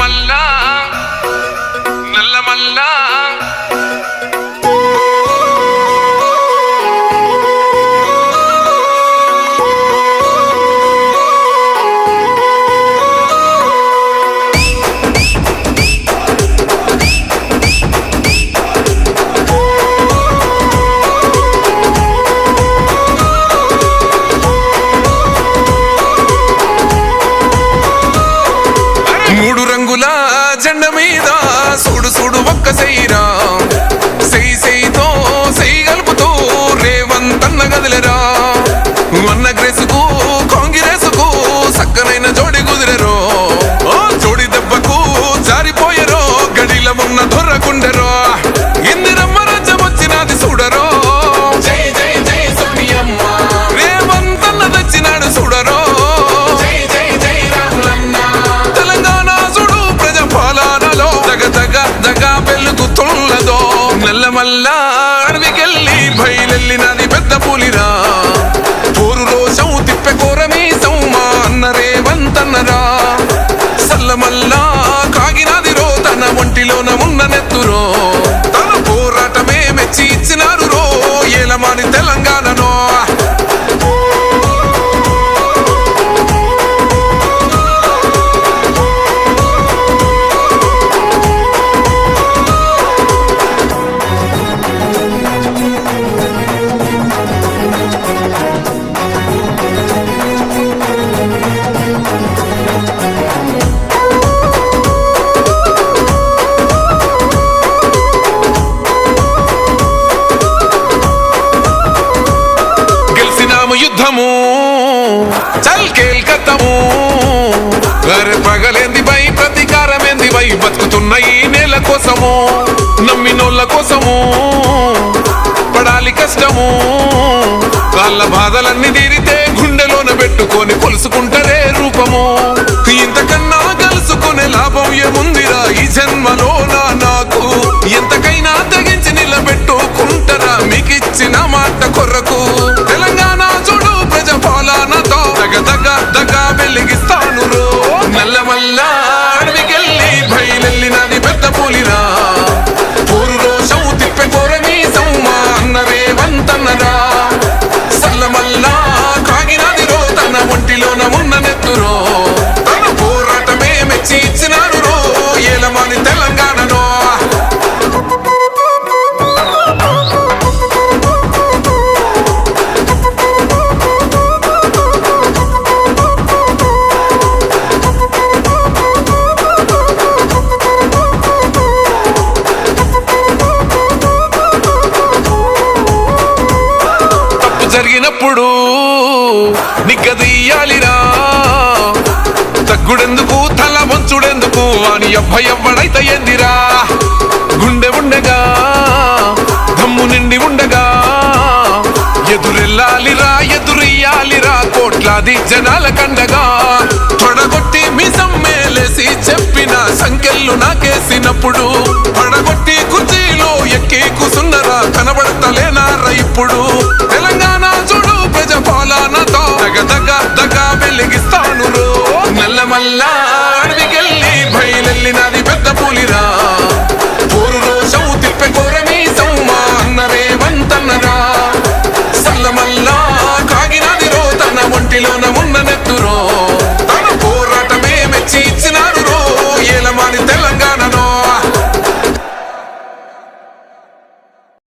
నల్లమల్ల నల్లమల్ల మూడు రంగుల జెండ మీద చూడు చూడు ఒక్క సైరా సెయ్యి సెయ్యితో సెయ్యి కలుపుతూ రేవంతన్న గదిలేరా అన్న గ్రేసుకు కాంగ్రెసుకు సక్కనైన జోడి కుదిరెరో జోడి దెబ్బకు జారిపోయరో గడిల ఉన్న దొర్రకుండెరో ఇందిరమ్మ రాజ్యం వచ్చినది చూడరో జై జై జై సోనియమ్మ రేవంతన్న తెచ్చినాడు చూడరో వెలుగుతున్నదో నల్లమల్ల అడవికెళ్ళి బయలెళ్ళినది పెద్ద పులిరా పోరు రోషం తిప్పె కోరమీసం మా అన్న రేవంతన్నరా సల్లమల్ల కాగినది రో తన ఒంటిలోన ఉన్న నెత్తురో తన పోరాటమే మెచ్చి ఇచ్చినారు రో ఏలమాని తెలంగాణనో యుద్ధము చల్ కేల్కత్తము అరే పగలేంది బై ప్రతీకారమేంది బై బతుకుతున్న ఈ నేల కోసము నమ్మినోళ్ళ కోసము పడాలి కష్టము వాళ్ళ బాధలన్నీ తీరితే గుండెలోన పెట్టుకొని కొలుసుకుంటారే రూపము ఇంతకన్నా కలుసుకునే లాభం ఏముందిరా ఈ జన్మలోన నాకు ఎంతకైనా తెగించి నిలబెట్టుకుంటారా మీకిచ్చిన మాట కొర్రకు తెలంగాణ చూడు ప్రజాపాలనతో దగ దగ దగ వెలిగిస్తాను రో నల్లమల్ల అడవికెళ్ళి బయలెళ్ళినది పెద్ద పులిరా పోరు రోషం తిప్పె కోరమీసం మా అన్న రేవంతన్నరా సల్లమల్ల కాగినది రో తన ఒంటిలోన ఉన్న నెత్తురో తన పోరాటమే మెచ్చి ఇచ్చినారు రో ఏలమాని తెలంగాణనో జరిగినప్పుడు నిగ్గదీయాలిరా తగ్గుడెందుకు తల వంచుడెందుకు అని ఎవ్వడైతే ఏందిరా గుండె ఉండగా దమ్ము నిండి ఉండగా ఎదురెళ్ళాలిరా ఎదురెయ్యాలిరా కోట్లాది జనాల కండగా తొడగొట్టి మిసం మేలేసి చెప్పిన సంఖ్యలు నాకేసినప్పుడు పడగొట్టి కుర్చీలో ఎక్కి కూసున్నరా కనబడతలేనారా ఇప్పుడు తెలంగాణ చూడు ప్రజాపాలనతో దగ దగ దగ వెలిగిస్తాను రో నల్లమల్ల అడవికెళ్ళి బయలెళ్ళినది పెద్ద పులిరా